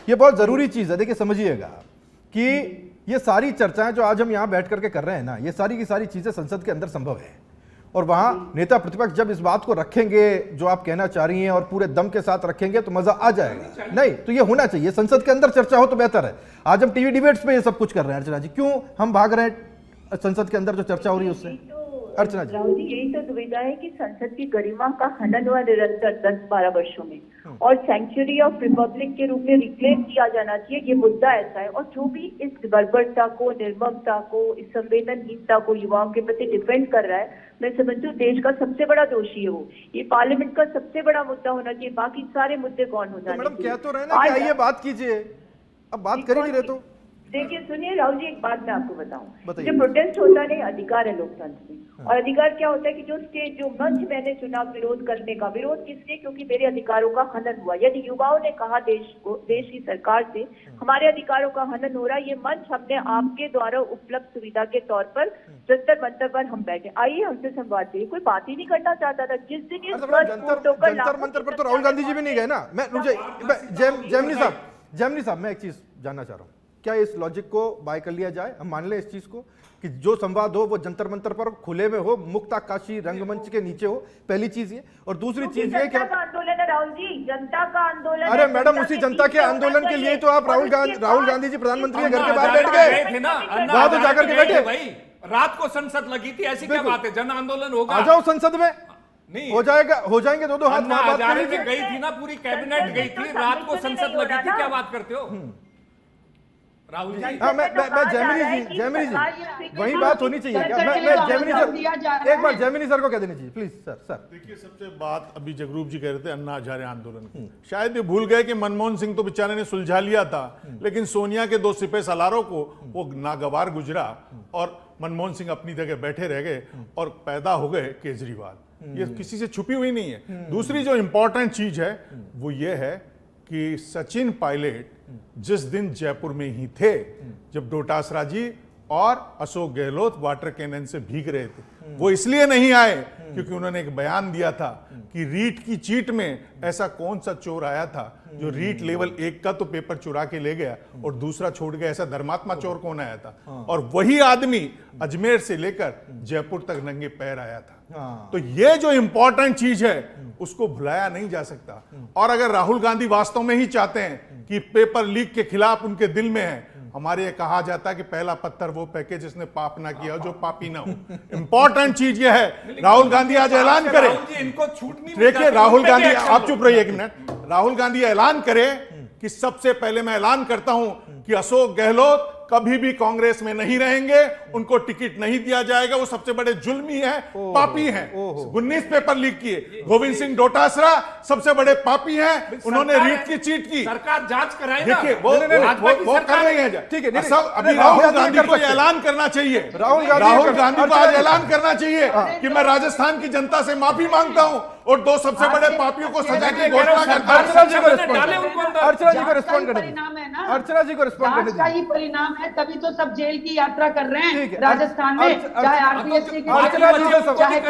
ये बहुत जरूरी चीज है। देखिए समझिएगा कि ये सारी चर्चाएं जो आज हम यहां बैठ करके कर रहे हैं ना, ये सारी की सारी चीजें संसद के अंदर संभव है, और वहां नेता प्रतिपक्ष जब इस बात को रखेंगे जो आप कहना चाह रही हैं और पूरे दम के साथ रखेंगे तो मजा आ जाएगा। नहीं तो ये होना चाहिए, संसद के अंदर चर्चा हो तो बेहतर है। आज हम टीवी डिबेट्स में ये सब कुछ कर रहे हैं अर्चना जी, क्यों हम भाग रहे हैं संसद के अंदर जो चर्चा हो रही है उससे? अर्चना जी, राहुल जी यही तो दुविधा है कि संसद की गरिमा का हनन हुआ निरंतर 10-12 वर्षों में, और सेंचुरी ऑफ रिपब्लिक के रूप में रिक्लेम किया जाना चाहिए, ये मुद्दा ऐसा है। और जो भी इस बर्बरता को, निर्ममता को, इस संवेदनहीनता को युवाओं के प्रति डिफेंड कर रहा है, मैं समझती हूँ देश का सबसे बड़ा दोषी है वो। ये पार्लियामेंट का सबसे बड़ा मुद्दा होना चाहिए, बाकी सारे मुद्दे कौन हो जाने। मैडम कह तो रहे ना कि आइए बात कीजिए, अब बात कर ही नहीं रहे तो। देखिए सुनिए राहुल जी, एक बात मैं आपको बताऊं, जो प्रोटेस्ट होता है अधिकार है लोकतंत्र में, और अधिकार क्या होता है कि जो स्टेज, जो मंच मैंने चुना विरोध करने का, विरोध किसलिए, क्योंकि मेरे अधिकारों का हनन हुआ। यदि युवाओं ने कहा देश को, देश की सरकार से हमारे अधिकारों का हनन हो रहा है, ये मंच हमने आपके द्वारा उपलब्ध सुविधा के तौर पर जंतर मंतर पर हम बैठे, आइए हमसे संवाद करिए। कोई बात ही नहीं करना चाहता था जिस दिन जंतर मंतर पर तो राहुल गांधी जी भी नहीं गए ना। मैं जैमिनी साहब मैं एक चीज जानना चाह रहा हूँ, क्या इस लॉजिक को बाय कर लिया जाए, हम मान लें इस चीज को कि जो संवाद हो वो जंतर मंतर पर खुले में हो, मुक्त आकाशी रंगमंच के नीचे हो, पहली चीज ये। और दूसरी चीज ये कि आंदोलन है राहुल जी, जनता का आंदोलन। अरे मैडम उसी जनता के आंदोलन के लिए तो आप राहुल गांधी जी प्रधानमंत्री के घर के बाहर बैठ गए, वहां तो जाकर के बैठे भाई। रात को संसद लगी थी, ऐसी क्या बात है, जन आंदोलन होगा, आ जाओ संसद में, नहीं हो जाएगा, हो जाएंगे दो हाथ। गई थी ना, पूरी कैबिनेट गई थी, रात को संसद लगी थी, क्या बात करते हो? राहुल जी हाँ, मैं जैमिनी जी वही बात होनी चाहिए क्या? मैं जैमिनी सर, एक बार जैमिनी सर को कह देनी चाहिए प्लीज। सर देखिए, सबसे बात अभी जगरूप जी कह रहे थे अन्ना हजारे आंदोलन की, शायद ये भूल गए कि मनमोहन सिंह तो बेचारे ने सुलझा लिया था, लेकिन सोनिया के 2 सिपह सालारों को वो नागवार गुजरा और मनमोहन सिंह अपनी जगह बैठे रह गए और पैदा हो गए केजरीवाल। ये किसी से छुपी हुई नहीं है। दूसरी जो इंपॉर्टेंट चीज है वो ये है कि सचिन पायलट जिस दिन जयपुर में ही थे जब डोटासरा जी और अशोक गहलोत वाटर कैनन से भीग रहे थे, वो इसलिए नहीं आए क्योंकि उन्होंने एक बयान दिया था कि रीट की चीट में ऐसा कौन सा चोर आया था जो रीट लेवल 1 का तो पेपर चुरा के ले गया और दूसरा छोड़ गया, ऐसा धर्मात्मा चोर कौन आया था? और वही आदमी अजमेर से लेकर जयपुर तक नंगे पैर आया था। तो ये जो इंपॉर्टेंट चीज है उसको भुलाया नहीं जा सकता। और अगर राहुल गांधी वास्तव में ही चाहते हैं कि पेपर लीक के खिलाफ उनके दिल में है, हमारे ये कहा जाता है कि पहला पत्थर वो फेंके जिसने पाप ना किया जो पापी ना हो। इंपॉर्टेंट चीज ये है, राहुल गांधी आज ऐलान करे, इनको छूट नहीं। देखिए राहुल गांधी, आप चुप रहिए 1 मिनट, राहुल गांधी ऐलान करे कि सबसे पहले मैं ऐलान करता हूं कि अशोक गहलोत कभी भी कांग्रेस में नहीं रहेंगे, उनको टिकट नहीं दिया जाएगा, वो सबसे बड़े जुल्मी है, पापी हैं। 19 पेपर लीक किए, गोविंद सिंह डोटासरा सबसे बड़े पापी हैं, उन्होंने रीट की चीट की। सरकार जांच कराए ना। देखिए वो कर रही है। ठीक है, सब अभी राहुल गांधी को ऐलान करना चाहिए, राहुल गांधी को आज ऐलान करना चाहिए कि मैं राजस्थान की जनता से माफी मांगता हूं और 2 सबसे बड़े पापियों को सजा की घोषणा करता हूं। अर्चना जी को रिस्पॉन्ड करने परिणाम है ना, अर्चना जी को रिस्पॉन्ड करने जांच का ही परिणाम है, तभी तो सब जेल की यात्रा कर रहे हैं राजस्थान में, चाहे आरपीएससी की अर्चना जी से सवाल, चाहे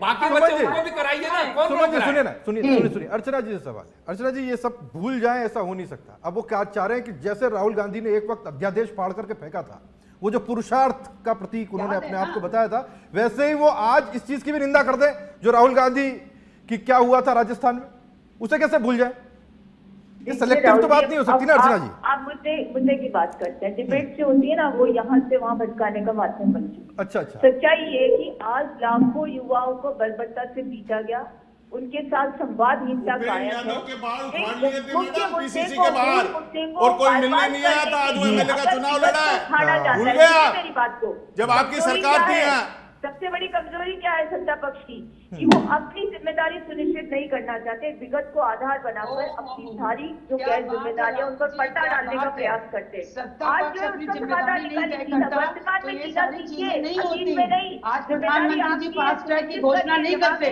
बाकी बच्चे उनको भी कराइए ना। कौन रोक रहा है? सुनिए ना, सुनिए अर्चना जी से सवाल है। अर्चना जी ये सब भूल जाएं, ऐसा हो नहीं सकता। अब वो क्या चाह रहे हैं कि जैसे राहुल गांधी ने एक वक्त अध्यादेश फाड़ करके फेंका था, वो जो पुरुषार्थ का प्रतीक उन्होंने अपने आप को बताया था, वैसे ही वो आज इस चीज की भी निंदा कर दें जो राहुल गांधी की क्या हुआ था राजस्थान में, उसे कैसे भूल जाए? ये सिलेक्टिव तो बात नहीं हो सकती ना अर्चना जी। आप मुद्दे की बात करते हैं, डिबेट जो होती है ना वो यहाँ से वहाँ भटकाने का माध्यम बन चुकी है। अच्छा। सच्चाई ये कि आज लाखों युवाओं को बलबत्ता से पीटा गया, उनके साथ संवादहीनता कायम है। और कोई मिलने नहीं आया था, आज वो एमएलए का चुनाव लड़ा है, भूल गया मेरी बात को। जब आपकी सरकार थी। सबसे बड़ी कमजोरी क्या है सत्ता पक्ष की कि वो अपनी जिम्मेदारी सुनिश्चित नहीं करना चाहते, विगत को आधार बनाकर अपनी सारी जो गैर जिम्मेदारियां उन पर पट्टा डालने का प्रयास करते हैं। आज जो उसका समाधान निकाली वर्तमान में सीधा कीजिए, अतीत में नहीं। आज प्रधानमंत्री जी फास्ट ट्रैक की घोषणा नहीं करते,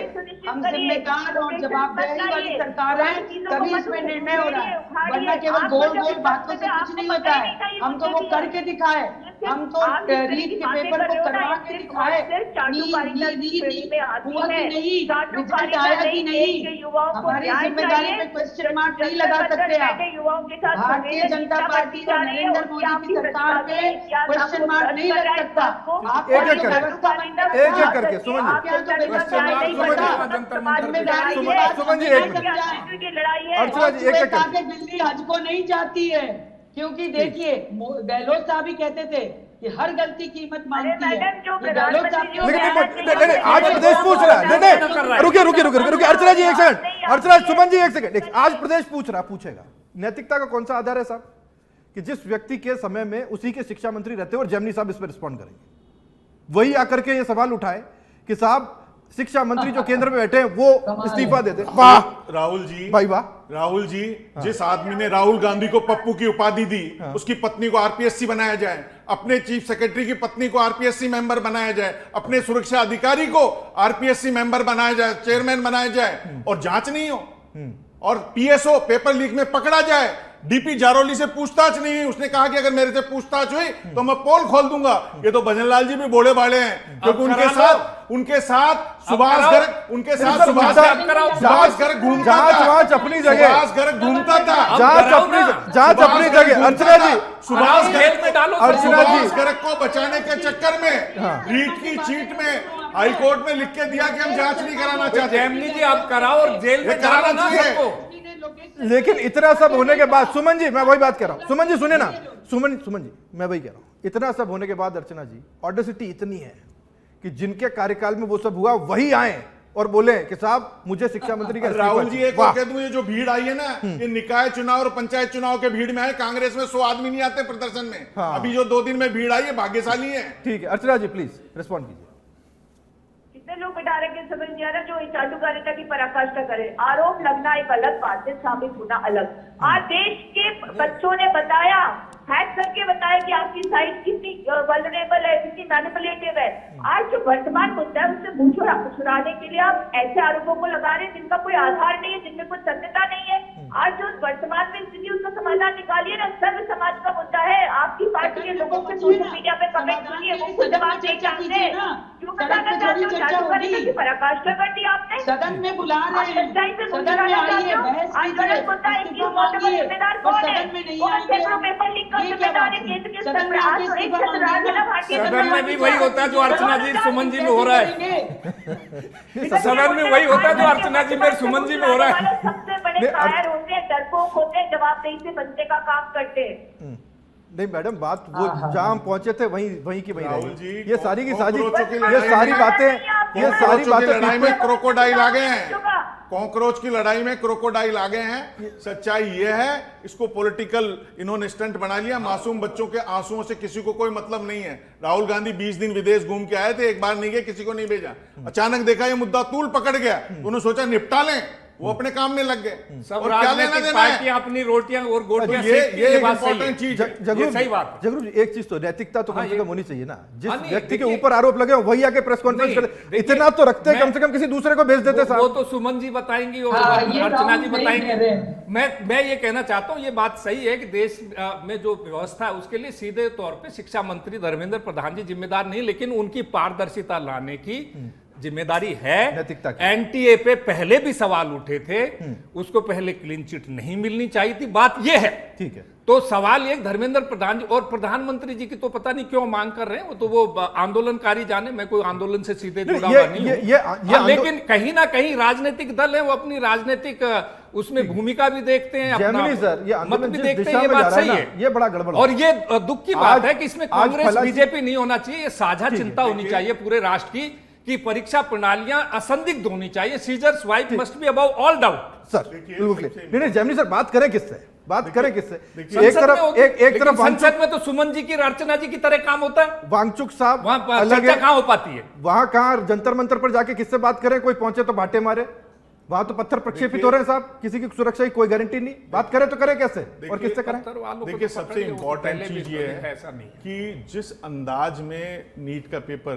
हम जिम्मेदार और जवाबदेही वाली सरकार है, तभी इसमें निर्णय हो रहा है, वरना केवल गोल गोल बातों से कुछ नहीं होता है। हम तो वो करके दिखाए, हम तो रीट के पेपर को करवा के दिखाए, हुआ कि नहीं, रिजल्ट आया कि नहीं, हमारी जिम्मेदारी पे क्वेश्चन मार्क नहीं लगा सकते आप। भारतीय जनता पार्टी और नरेंद्र मोदी की सरकार पे क्वेश्चन मार्क नहीं लग सकता। आप एक एक करके सुमन जी अर्चना जी एक दिल्ली हज को नहीं जाती है, क्योंकि देखिए गहलोत साहब ही कहते थे कि हर गलती कीमत मांगती है। लेकिन आज प्रदेश पूछ रहा है, रुकिए अर्चना जी 1 सेकंड, अर्चना सुमन जी 1 सेकंड, आज प्रदेश पूछेगा नैतिकता का कौन सा आधार है साहब कि जिस व्यक्ति के समय में उसी के शिक्षा मंत्री रहते हैं और जैमिनी साहब इस पर रिस्पॉन्ड करेंगे, वही आकर के ये सवाल उठाए कि साहब शिक्षा मंत्री जो केंद्र में बैठे हैं वो इस्तीफा देते। वाह राहुल जी, भाई वाह राहुल जी, जिस आदमी ने राहुल गांधी को पप्पू की उपाधि दी, उसकी पत्नी को आरपीएससी बनाया जाए, अपने चीफ सेक्रेटरी की पत्नी को आरपीएससी मेंबर बनाया जाए, अपने सुरक्षा अधिकारी को आरपीएससी मेंबर बनाया जाए, चेयरमैन बनाया जाए और जांच नहीं हो, और पीएसओ पेपर लीक में पकड़ा जाए, डीपी जारोली से पूछताछ नहीं हुई, उसने कहा कि अगर मेरे से पूछताछ हुई तो मैं पोल खोल दूंगा। ये तो भजन लाल जी भी बोले बाड़े हैं, क्योंकि उनके साथ सुभाष गर्ग घूमता था, अपनी जगह सुभाष गर्ग घूमता था, जांच अपनी जगह। अर्चना जी सुभाष गर्ग को बचाने के चक्कर में रीट की चीट में हाई कोर्ट में लिख के दिया कि हम जांच नहीं कराना चाहते। जैमिनी जी आप कराओ और जेल में कराना चाहिए। लेकिन इतना सब होने के बाद सुमन जी मैं वही बात कर रहा हूं, सुमन जी सुने ना, सुमन जी मैं वही कह रहा हूं, इतना सब होने के बाद अर्चना जी ऑडेसिटी इतनी है कि जिनके कार्यकाल में वो सब हुआ वही आए और बोले कि साहब मुझे शिक्षा मंत्री का इस्तीफा राहुल जी चाहिए। एक और वाह। कह दूं, ये जो भीड़ आई है ना, ये निकाय चुनाव और पंचायत चुनाव के भीड़ में है। कांग्रेस में 100 आदमी नहीं आते प्रदर्शन में। हाँ। अभी जो 2 दिन में भीड़ आई है भाग्यशाली है। ठीक है अर्चना जी प्लीज रिस्पॉन्ड कीजिए। कितने लोग बिठा रहे हैं समझ नहीं आ रहा, जो चाटुकारिता की पराकाष्ठा करे। आरोप लगना एक अलग बात है, साबित होना अलग। आज देश के बच्चों ने बताया, हैक करके बताया कि आपकी साइट कितनी वल्नरेबल है, कितनी मैनिपुलेटिव है। आज जो वर्तमान मुद्दा है उससे मुंह छुड़ाने के लिए आप ऐसे आरोपों को लगा रहे हैं जिनका कोई आधार नहीं है, जिनमें कोई सत्यता नहीं है। आज जो वर्तमान में स्थिति उसका समाधान निकालिए ना। सर्व समाज का मुद्दा है। आपकी पार्टी के लोगों के सोशल मीडिया पे कमेंट सुनिए, वो खुद जवाब नहीं चाहते। क्यों बताना चाहते हो? चाटुकारिता की पराकाष्ठा कर दी आपने। सदन में बुला रहे हैं, सच्चाई से सदन में आइए, बहस आज गलत मुद्दा है कि जिम्मेदार और कौन है? सदन में नहीं और आएंगे। सैकड़ों पेपर लीक का ये क्या जिम्मेदार बात है है? केंद्र के सदन स्तर में पर। आके आज तो एक इस्तीफा छत्र मांगिए। राजधानी भारतीय सदन जनता में भी पार्टी वही होता है जो अर्चना जी सुमन जी में हो रहा है। सदन में वही होता है जो अर्चना जी में सुमन जी में हो रहा है। सबसे बड़े कायर होते हैं, डरपोक होते हैं, जवाबदेही से बनने का काम करते हैं। नहीं मैडम बात वो जहां हम पहुंचे थे वहीं की वहीं राहुल रही। जी, ये सारी की सारी कॉकरोचों की ये लड़ाई सारी में- बातें ये सारी कॉकरोचों की लड़ाई में बातें क्रोकोडाइल आ गए हैं। कॉकरोच की लड़ाई में क्रोकोडाइल आ गए हैं। सच्चाई ये है, इसको पॉलिटिकल इन्होंने स्टंट बना लिया। मासूम बच्चों के आंसुओं से किसी को कोई मतलब नहीं है। राहुल गांधी 20 दिन विदेश घूम के आए थे, एक बार नहीं गए, किसी को नहीं भेजा। अचानक देखा ये मुद्दा तूल पकड़ गया, तो उन्होंने सोचा निपटा लें, वो अपने काम में लग गए। सब और क्या लेना राजनीतिक देना है? पार्टियां अपनी रोटियां और गोटियां ये सेकती हैं, ये बात सही है। इंपॉर्टेंट चीज है। जगरूप ये सही बात है। जगरूप जी एक चीज तो नैतिकता तो कम हाँ, से ये- कम होनी चाहिए ना। जिस हाँ, नहीं, व्यक्ति के देखिए- ऊपर आरोप लगे हो वही आके प्रेस कॉन्फ्रेंस नहीं, करे। देखिए, इतना तो रखते मैं- कम से कम किसी दूसरे को भेज देते वो साहब। तो सुमन जी बताएंगी और हाँ, ये अर्चना राहुल जी नहीं बताएंगे। कह रहे हैं। मैं ये कहना चाहता हूं, ये बात सही है कि देश में जो व्यवस्था है उसके लिए सीधे तौर पे शिक्षा मंत्री धर्मेंद्र प्रधान जी जिम्मेदार नहीं, लेकिन उनकी पारदर्शिता लाने की जिम्मेदारी है। नैतिकता की। एनटीए पे पहले भी सवाल उठे थे, उसको पहले क्लीन चिट नहीं मिलनी चाहिए थी। बात यह है, ठीक है तो सवाल एक धर्मेंद्र प्रधान जी और प्रधानमंत्री जी की तो पता नहीं क्यों मांग कर रहे हैं। वो तो वो आंदोलनकारी जाने, मैं कोई आंदोलन से सीधे जुड़ा हुआ नहीं हूं। हाँ, लेकिन कहीं ना कहीं राजनीतिक दल है, वो अपनी राजनीतिक उसमें भूमिका भी देखते हैं, अपना जैमिनी सर ये मत आंदोलन भी जिस देखते दिशा हैं। ये में जा बात रहा है सही ना, है। ये बड़ा गड़बड़ और ये दुख की बात आज- है कि इसमें आज कांग्रेस फला- बीजेपी नहीं होना चाहिए। ये साझा चिंता होनी चाहिए पूरे राष्ट्र की कि परीक्षा प्रणालियां असंदिग्ध होनी चाहिए। Caesar wife must be above all doubt. Sir बिल्कुल नहीं जैमिनी सर बात करें किससे बात करें किससे? एक संसद तरफ में होती- एक लेकिन तरफ संसद में तो सुमन जी की अर्चना जी की तरह काम होता है। वांगचुक साहब वहां अलग चर्चा है, कहां हो पाती है? वहां कहां जंतर मंतर पर जाके किससे बात करें? कोई पहुंचे तो बाटे मारे, वहां तो पत्थर प्रक्षेपित हो रहे हैं साहब, किसी की सुरक्षा की कोई गारंटी नहीं। बात करें तो करें कैसे और किससे करें? पत्थर वालों को देखिए तो पकड़ सबसे लिया, वो तो इंपॉर्टेंट पहले भी चीज ये है ऐसा नहीं है। कि जिस अंदाज में नीट का पेपर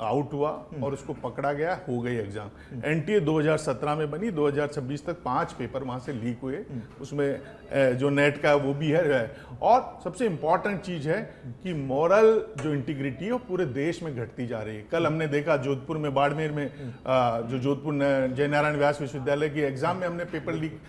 आउट हुआ और उसको पकड़ा गया, हो गई एग्जाम। एनटीए 2017 में बनी, 2026 तक 5 पेपर वहां से लीक हुए, उसमें जो नेट का वो भी है। और सबसे इंपॉर्टेंट चीज है कि मॉरल जो इंटीग्रिटी है वो पूरे देश में घटती जा रही है। कल हमने देखा जोधपुर में, बाड़मेर में, जो जोधपुर जयनारायण व्यास विश्वविद्यालय की एग्जाम में हमने पेपर लीक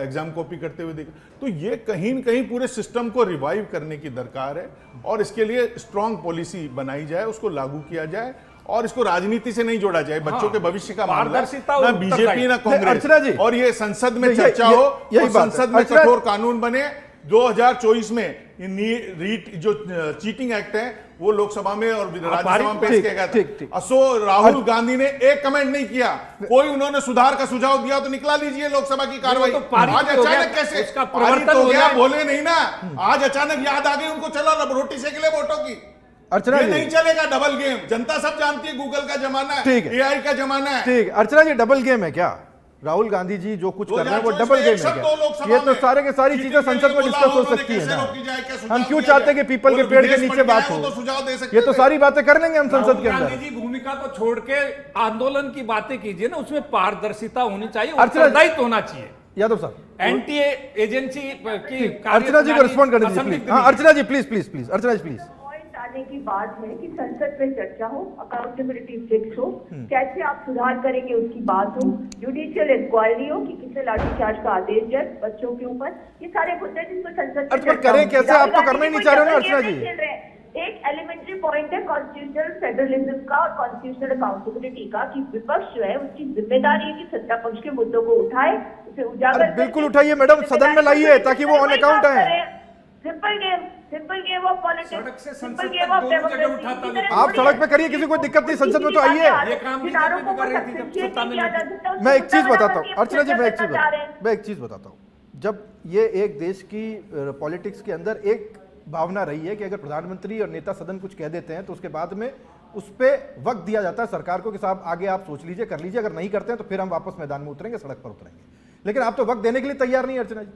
एग्जाम कॉपी करते हुए देखा। तो ये कहीं न कहीं पूरे सिस्टम को रिवाइव करने की दरकार है और इसके लिए स्ट्रांग पॉलिसी बनाई जाए, उसको लागू किया जाए और इसको राजनीति से नहीं जोड़ा जाए। बच्चों के भविष्य का मामला है, पारदर्शिता और ना बीजेपी ना अर्चना जी, कांग्रेस। और ये संसद में ये- चर्चा ये- हो यही और बात है। संसद में अर्चना- कठोर कानून बने। 2024 में रीट जो चीटिंग एक्ट है वो लोकसभा में और राज्यसभा में पेश ठीक, किया गया ठीक, ठीक। था। असो राहुल गांधी ने एक कमेंट नहीं किया, कोई उन्होंने सुधार का सुझाव दिया तो निकला लीजिए लोकसभा की कार्रवाई। वो तो पारित आज हो गया, अचानक कैसे उसका पारित प्रवर्तन हो हो गया? गया। बोले नहीं ना, आज अचानक याद आ गई उनको, चलो अब रोटी सेक ले वोटों की। अर्चना ये जी नहीं चलेगा डबल गेम। जनता सब जानती है गूगल का जमाना है, ठीक है। एआई का जमाना है। ठीक है अर्चना जी, डबल गेम है क्या? राहुल गांधी जी जो कुछ कर रहे हैं वो 2024 डबल में गेम एक है शब्द क्या? दो लोकसभा ये तो में। सारे के सारी चीटिंग चीजें के संसद लिए में बोला, डिस्कस हो उन्होंने सकती है कैसे ना। रोकी जाए, क्या सुझाव हम क्यों दिया चाहते हैं जाए? कि पीपल के वो पेड़ के विदेश नीचे पढ़ के बात आए, हो? वो तो सुझाव दे सकते ये तो थे। सारी बातें कर लेंगे हम संसद राहुल के गांधी अंदर। जी भूमिका को छोड़ के आंदोलन की बातें कीजिए ना, उसमें पारदर्शिता होनी चाहिए, अर्चना- उत्तरदायित्व होना चाहिए। यादव साहब एनटीए एजेंसी की अर्चना जी को रिस्पॉन्ड करने दीजिए प्लीज। हाँ Archana ji please please please Archana ji please. Point आने की बात है कि संसद में चर्चा हो, अकाउंटेबिलिटी फिक्स हो, कैसे आप सुधार करेंगे उसकी बात हो, जुडिशियल इंक्वायरी हो कि किसने लाठीचार्ज का आदेश जाए बच्चों के ऊपर। ये सारे मुद्दे जिसको संसद में अर्चना चर्चा करें होगी। कैसे? आप तो करना ही नहीं चाह रहे हो ना राहुल अर्चना गांधी जी। कोई डबल गेम नहीं खेल रहे हैं। एक एलिमेंट्री पॉइंट है कॉन्स्टिट्यूशनल फेडरलिज्म का और कॉन्स्टिट्यूशनल अकाउंटेबिलिटी का कि विपक्ष जो है उसकी जिम्मेदारी है कि सत्ता पक्ष के मुद्दों को उठाए, उसे उजागर अरे बिल्कुल उठाइए मैडम, सदन में लाइए ताकि वो ऑन अकाउंट आए। Simple game, simple game of politics, सड़क से सिंपल संसद गेम तक ऑफ दोनों जगह उठाता डेमोक्रेसी। हुआ आप सड़क पे करिए, किसी को दिक्कत नहीं, संसद में तो आइए। ये काम बीजेपी भी कर रही थी जब सत्ता में नहीं थी। मैं एक चीज बताता हूँ अर्चना जी, मैं एक चीज बताता हूँ। जब ये एक देश की पॉलिटिक्स के अंदर एक भावना रही है कि अगर प्रधानमंत्री और नेता सदन कुछ कह देते हैं तो उसके बाद में उस पर वक्त दिया जाता है सरकार को कि साहब आगे आप सोच लीजिए, कर लीजिए, अगर नहीं करते हैं तो फिर हम वापस मैदान में उतरेंगे, सड़क पर उतरेंगे। लेकिन आप तो वक्त देने के लिए तैयार नहीं, अर्चना जी,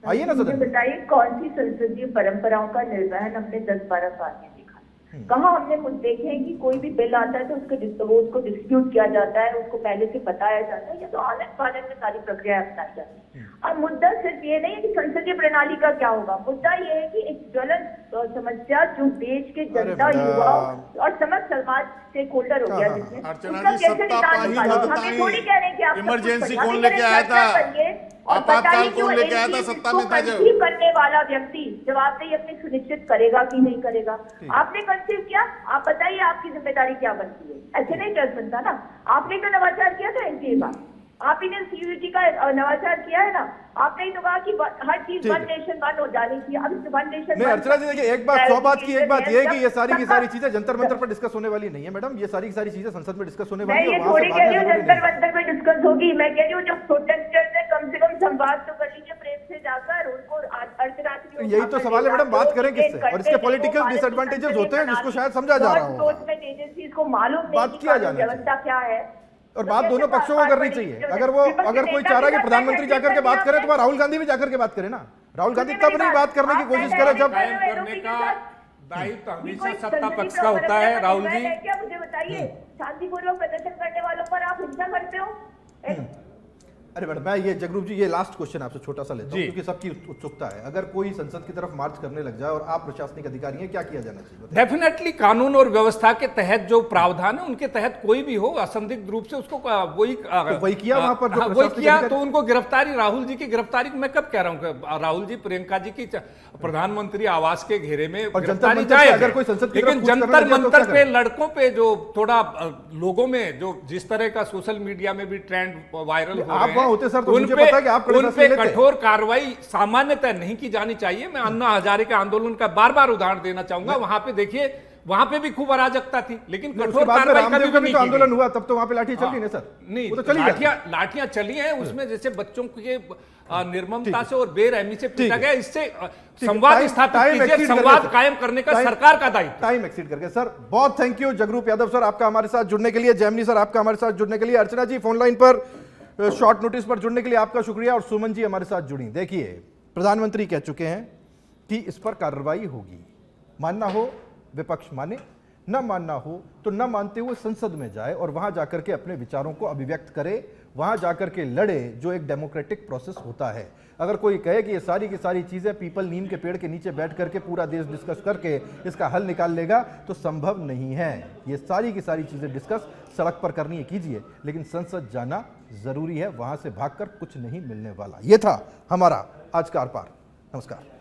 आइए ना सदन। बताइए कौन सी संसदीय परंपराओं का निर्वहन हमने 10-12 साल में देखा? कहाँ हमने कुछ देखे हैं कि कोई भी बिल आता है तो उसको डिस्प्यूट किया जाता है, उसको पहले से बताया जाता है, या तो आनंद पालन में सारी प्रक्रिया अपनाई जाती है। अब मुद्दा सिर्फ ये नहीं है कि संसदीय प्रणाली का क्या होगा, मुद्दा ये है कि एक ज्वलंत समस्या जो देश के जनता, युवा और समस्त समाज स्टेक होल्डर हो गया, जिसमें अर्चना जी, सत्ता पाही हमें थोड़ी कह रहे हैं कि आप इमरजेंसी कौन लेके आया था, आपातकाल कौन लेके आया था सत्ता में था जब करने वाला व्यक्ति जवाबदेही अपनी सुनिश्चित करेगा कि नहीं करेगा? आपने कंसीव किया, आप बताइए आपकी जिम्मेदारी क्या बनती है? ऐसे नहीं चल सकता ना। आपने तो नवाचार किया था एनटीए का, आप ही ने सीयूटी का नवाचार किया है ना, आपने ही तो कहा कि हर चीज वन नेशन वन हो जानी चाहिए। अब वन नेशन नहीं अर्चना जी, देखिए एक बात 100 बात की एक बात ये है कि ये सारी की सारी चीजें जंतर मंतर पर डिस्कस होने वाली नहीं है मैडम, ये सारी की सारी चीजें संसद में डिस्कस होने वाली है। मैं ये थोड़ी कह रही हूँ जंतर मंतर में डिस्कस होगी, मैं कह रही हूँ जब प्रोटेस्टर्स है कम से कम संवाद तो कर लीजिए प्रेम से जाकर, उनको अर्धरात्रि। यही तो सवाल है मैडम, बात करें किससे, और इसके पॉलिटिकल डिसएडवांटेजेस होते हैं जिसको शायद समझा जा रहा हो, एजेंसीज को मालूम बात किया जाना चाहिए। व्यवस्था क्या है, और बात दोनों पक्षों को करनी चाहिए। अगर कोई चाह रहा है कि प्रधानमंत्री जाकर के बात करे तो राहुल गांधी भी जाकर के बात करे ना। राहुल गांधी तब नहीं बात करने की कोशिश करे जब कायम करने का दायित्व हमेशा सत्ता पक्ष का होता है। राहुल जी, क्या मुझे बताइए, शांतिपूर्वक प्रदर्शन करने वालों पर आप हिंसा करते हो? अरे मैडम, मैं ये जगरूप जी ये लास्ट क्वेश्चन आपसे छोटा सा लेता हूँ क्योंकि सबकी उत्सुकता है। अगर कोई संसद की तरफ मार्च करने लग जाए और आप प्रशासनिक अधिकारी हैं, क्या किया जाना चाहिए? डेफिनेटली कानून और व्यवस्था के तहत जो प्रावधान है उनके तहत कोई भी हो असंदिग्ध रूप से उसको वही किया वहां पर, वही किया तो उनको गिरफ्तारी, राहुल जी की गिरफ्तारी, मैं कब कह रहा हूँ राहुल जी प्रियंका जी की प्रधानमंत्री आवास के घेरे में गिरफ्तारी जाए, अगर कोई संसद की लेकिन जंतर मंतर पे लड़कों पे जो थोड़ा लोगों में जो जिस तरह का सोशल मीडिया में भी ट्रेंड वायरल हो रहे हैं, होते सर, तो मुझे पता है कि आप उन पे कठोर कार्रवाई सामान्यतः नहीं की जानी चाहिए। मैं अन्ना हजारे के आंदोलन का बार बार उदाहरण देना चाहूंगा। वहां पे देखिए, वहां पे भी खूब अराजकता थी, लेकिन कठोर कार्रवाई कभी भी नहीं की। आंदोलन हुआ तब तो वहां पे लाठी चली नहीं सर? नहीं, वो तो लाठियां चली हैं, उसमें जैसे बच्चों के निर्ममता से और बेरहमी से पीटा गया। इससे संवाद स्थापित कीजिए, संवाद कायम करने का सरकार का दायित्व। टाइम एक्सीड करके सर, बहुत thank you Jagroop Yadav sir आपका हमारे साथ जुड़ने के लिए, जैमिनी सर आपका हमारे साथ जुड़ने के लिए, अर्चना जी फोन लाइन पर शॉर्ट नोटिस पर जुड़ने के लिए आपका शुक्रिया, और सुमन जी हमारे साथ जुड़ी। देखिए, प्रधानमंत्री कह चुके हैं कि इस पर कार्रवाई होगी, मानना हो विपक्ष माने, न मानना हो तो न मानते हुए संसद में जाए और वहां जाकर के अपने विचारों को अभिव्यक्त करे, वहां जाकर के लड़े, जो एक डेमोक्रेटिक प्रोसेस होता है। अगर कोई कहे कि ये सारी की सारी चीजें पीपल नीम के पेड़ के नीचे बैठ करके पूरा देश डिस्कस करके इसका हल निकाल लेगा, तो संभव नहीं है। ये सारी की सारी चीजें डिस्कस सड़क पर करनी है, कीजिए, लेकिन संसद जाना जरूरी है, वहां से भागकर कुछ नहीं मिलने वाला। ये था हमारा आज का आर पार। नमस्कार।